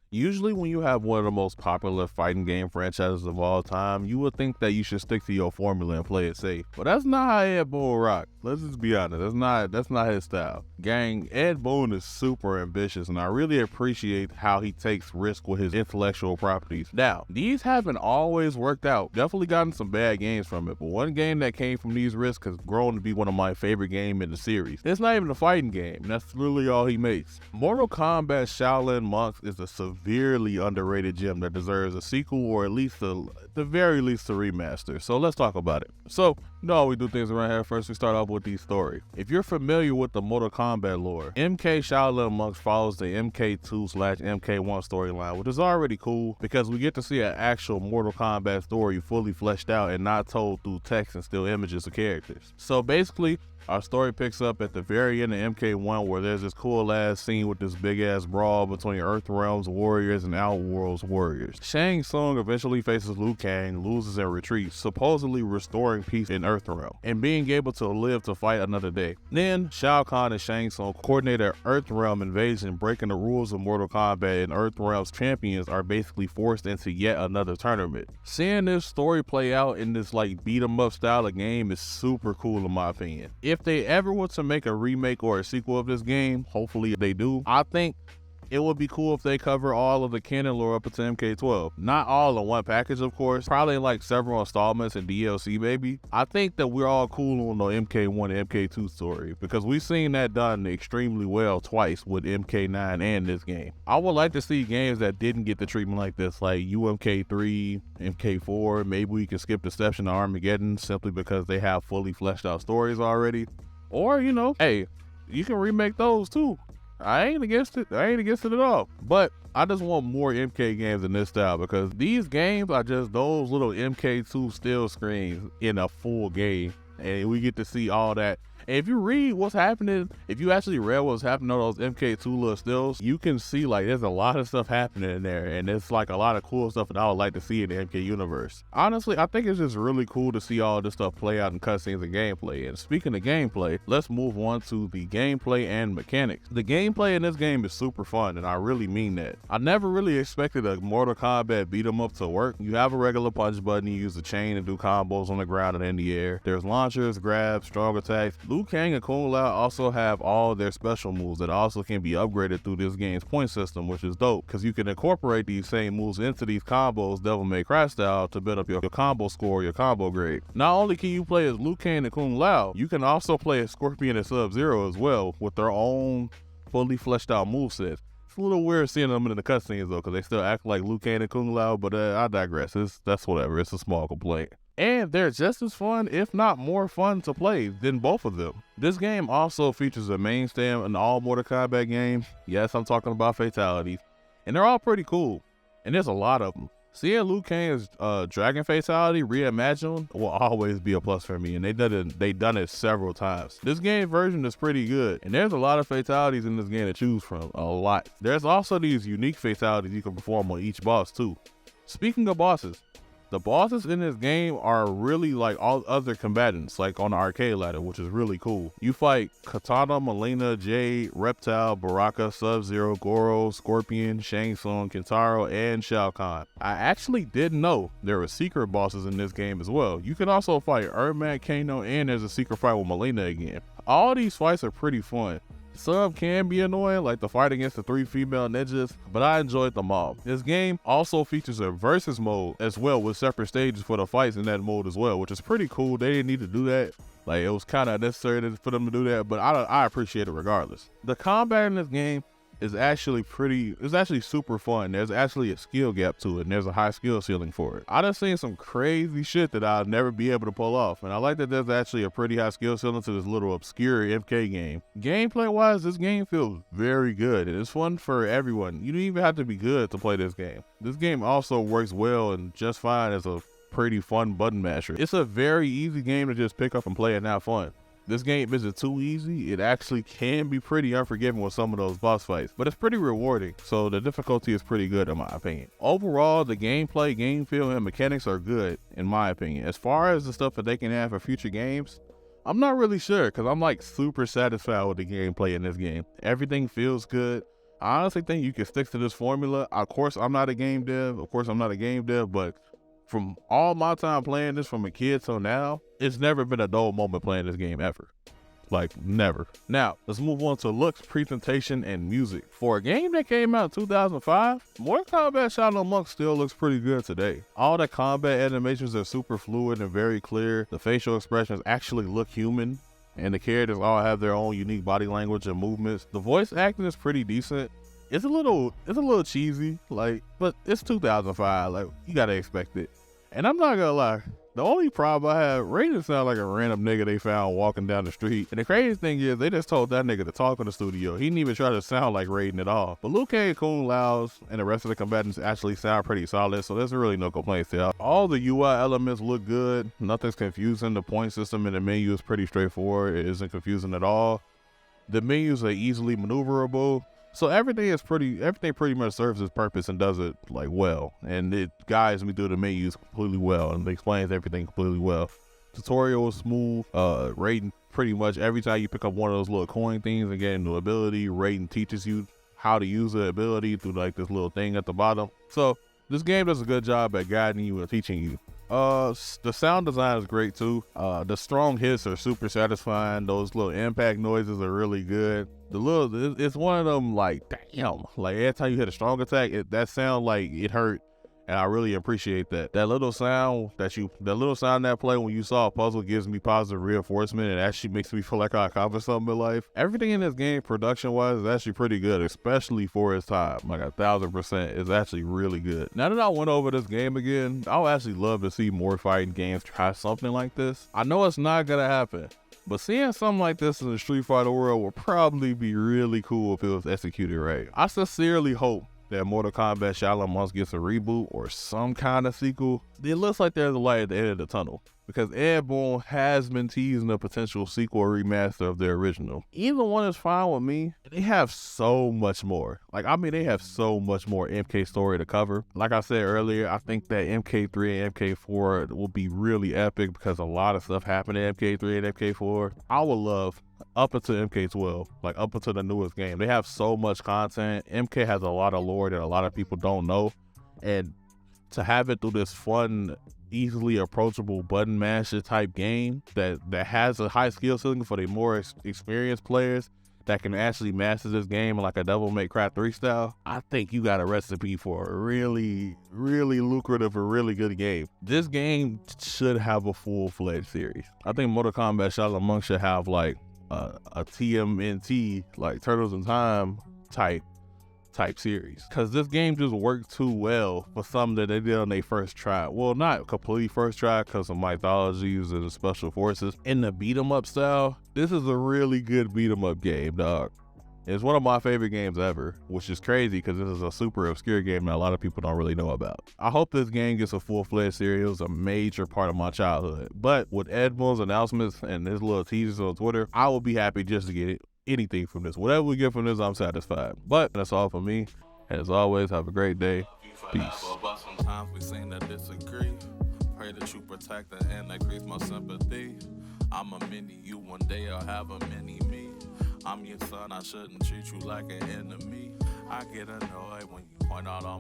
Usually when you have one of the most popular fighting game franchises of all time, you would think that you should stick to your formula and play it safe. But that's not how Ed Boon rock. Let's just be honest, that's not his style. Gang, Ed Boon is super ambitious, and I really appreciate how he takes risk with his intellectual properties. Now, these haven't always worked out. Definitely gotten some bad games from it, but one game that came from these risks has grown to be one of my favorite games in the series. It's not even a fighting game, and that's literally all he makes. Mortal Kombat Shaolin Monks is a severely underrated gem that deserves a sequel, or at least the very least a remaster. So let's talk about it. So, you know how we do things around here. First, we start off with the story. If you're familiar with the Mortal Kombat lore, MK Shaolin Monks follows the MK2/MK1 storyline, which is already cool because we get to see an actual Mortal Kombat story fully fleshed out and not told through text and still images of characters. So basically, our story picks up at the very end of MK1, where there's this cool ass scene with this big ass brawl between Earthrealm's warriors and Outworld's warriors. Shang Tsung eventually faces Liu Kang, loses and retreats, supposedly restoring peace in Earthrealm and being able to live to fight another day. Then Shao Kahn and Shang Tsung coordinate an Earthrealm invasion, breaking the rules of Mortal Kombat, and Earthrealm's champions are basically forced into yet another tournament. Seeing this story play out in this like beat 'em up style of game is super cool in my opinion. If they ever were to make a remake or a sequel of this game, hopefully they do, I think it would be cool if they cover all of the canon lore up until MK12. Not all in one package, of course. Probably in like several installments and DLC, maybe. I think that we're all cool on the MK1 and MK2 story because we've seen that done extremely well twice with MK9 and this game. I would like to see games that didn't get the treatment like this, like UMK3, MK4. Maybe we can skip Deception to Armageddon simply because they have fully fleshed out stories already. Or, you know, hey, you can remake those too. I ain't against it. I ain't against it at all. But I just want more MK games in this style because these games are just those little MK2 still screens in a full game. And we get to see all that. And if you read what's happening, if you actually read what's happening on those MK2 little stills, you can see like there's a lot of stuff happening in there. And it's like a lot of cool stuff that I would like to see in the MK universe. Honestly, I think it's just really cool to see all this stuff play out in cutscenes and gameplay. And speaking of gameplay, let's move on to the gameplay and mechanics. The gameplay in this game is super fun, and I really mean that. I never really expected a Mortal Kombat beat 'em up to work. You have a regular punch button, you use the chain and do combos on the ground and in the air. There's launchers, grabs, strong attacks. Liu Kang and Kung Lao also have all their special moves that also can be upgraded through this game's point system, which is dope because you can incorporate these same moves into these combos Devil May Cry style to build up your combo score, your combo grade. Not only can you play as Liu Kang and Kung Lao, you can also play as Scorpion and Sub-Zero as well with their own fully fleshed out movesets. It's a little weird seeing them in the cutscenes though because they still act like Liu Kang and Kung Lao, but I digress. That's whatever. It's a small complaint. And they're just as fun, if not more fun to play than both of them. This game also features a mainstay in all Mortal Kombat games. Yes, I'm talking about fatalities. And they're all pretty cool. And there's a lot of them. Seeing Liu Kang's Dragon Fatality reimagined will always be a plus for me, and they done it several times. This game version is pretty good, and there's a lot of fatalities in this game to choose from, a lot. There's also these unique fatalities you can perform on each boss too. Speaking of bosses, the bosses in this game are really like all other combatants, like on the arcade ladder, which is really cool. You fight Katana, Mileena, Jade, Reptile, Baraka, Sub-Zero, Goro, Scorpion, Shang Tsung, Kintaro, and Shao Kahn. I actually didn't know there were secret bosses in this game as well. You can also fight Ermac, Kano, and there's a secret fight with Mileena again. All these fights are pretty fun. Some can be annoying, like the fight against the 3 female ninjas, but I enjoyed them all. This game also features a versus mode as well with separate stages for the fights in that mode as well, which is pretty cool. They didn't need to do that. Like, it was kind of necessary for them to do that, but I appreciate it regardless. The combat in this game is actually super fun. There's actually a skill gap to it, and there's a high skill ceiling for it. I done seen some crazy shit that I'll never be able to pull off, and I like that there's actually a pretty high skill ceiling to this little obscure MK game. Gameplay wise, this game feels very good, and it's fun for everyone. You don't even have to be good to play this game. This game also works well and just fine as a pretty fun button masher. It's a very easy game to just pick up and play and have fun. This game isn't too easy. It actually can be pretty unforgiving with some of those boss fights, but it's pretty rewarding, so the difficulty is pretty good in my opinion. Overall, the gameplay, game feel, and mechanics are good in my opinion. As far as the stuff that they can have for future games, I'm not really sure because I'm like super satisfied with the gameplay in this game. Everything feels good. I honestly think you can stick to this formula. Of course, I'm not a game dev. But from all my time playing this from a kid till now, it's never been a dull moment playing this game ever. Like, never. Now, let's move on to looks, presentation, and music. For a game that came out in 2005, Mortal Kombat Shaolin Monks still looks pretty good today. All the combat animations are super fluid and very clear. The facial expressions actually look human, and the characters all have their own unique body language and movements. The voice acting is pretty decent. It's a little cheesy, like, but it's 2005, like, you gotta expect it. And I'm not gonna lie, the only problem I have, Raiden sound like a random nigga they found walking down the street. And the crazy thing is, they just told that nigga to talk in the studio. He didn't even try to sound like Raiden at all. But Liu Kang, Kung Lao's, and the rest of the combatants actually sound pretty solid, so there's really no complaints there. All the UI elements look good. Nothing's confusing. The point system in the menu is pretty straightforward. It isn't confusing at all. The menus are easily maneuverable. So everything pretty much serves its purpose and does it like well, and it guides me through the menus completely well and explains everything completely well. Tutorial is smooth. Raiden, pretty much every time you pick up one of those little coin things and get a new ability, Raiden teaches you how to use the ability through like this little thing at the bottom. So this game does a good job at guiding you and teaching you. The sound design is great too. The strong hits are super satisfying. Those little impact noises are really good. It's one of them like, damn, like every time you hit a strong attack, that sound like it hurt. And I really appreciate that. That little sound that play when you saw a puzzle gives me positive reinforcement and actually makes me feel like I accomplished something in life. Everything in this game, production-wise, is actually pretty good, especially for its time. Like 1,000%, it's actually really good. Now that I went over this game again, I would actually love to see more fighting games try something like this. I know it's not gonna happen, but seeing something like this in the Street Fighter world would probably be really cool if it was executed right. I sincerely hope that Mortal Kombat Shaolin Monks gets a reboot or some kind of sequel. It looks like there's a light at the end of the tunnel, because Boon has been teasing a potential sequel or remaster of the original. Either one is fine with me. They have so much more. They have so much more MK story to cover. Like I said earlier, I think that MK3 and MK4 will be really epic because a lot of stuff happened in MK3 and MK4. I would love up until MK12, like up until the newest game. They have so much content. MK has a lot of lore that a lot of people don't know. And to have it through this fun, easily approachable button masher type game that has a high skill ceiling for the more experienced players that can actually master this game like a Devil May Cry 3 style, I think you got a recipe for a really, really lucrative or really good game. This game should have a full-fledged series. I think Mortal Kombat Shaolin Monks should have like a TMNT, like Turtles in Time type series, because this game just worked too well for something that they did on their first try. Well, not completely first try because of mythologies and the special forces. In the beat 'em up style, this is a really good beat 'em up game, dog. It's one of my favorite games ever, which is crazy because this is a super obscure game that a lot of people don't really know about. I hope this game gets a full-fledged series. It was a major part of my childhood. But with Ed Boon's announcements and his little teasers on Twitter, I will be happy just to get anything from this. Whatever we get from this, I'm satisfied. But that's all for me. As always, have a great day. Peace. Sometimes we seem to disagree. Pray that you protect and increase my sympathy. I'm a mini you, one day I'll have a mini me. I'm your son, I shouldn't treat you like an enemy. I get annoyed when you point out all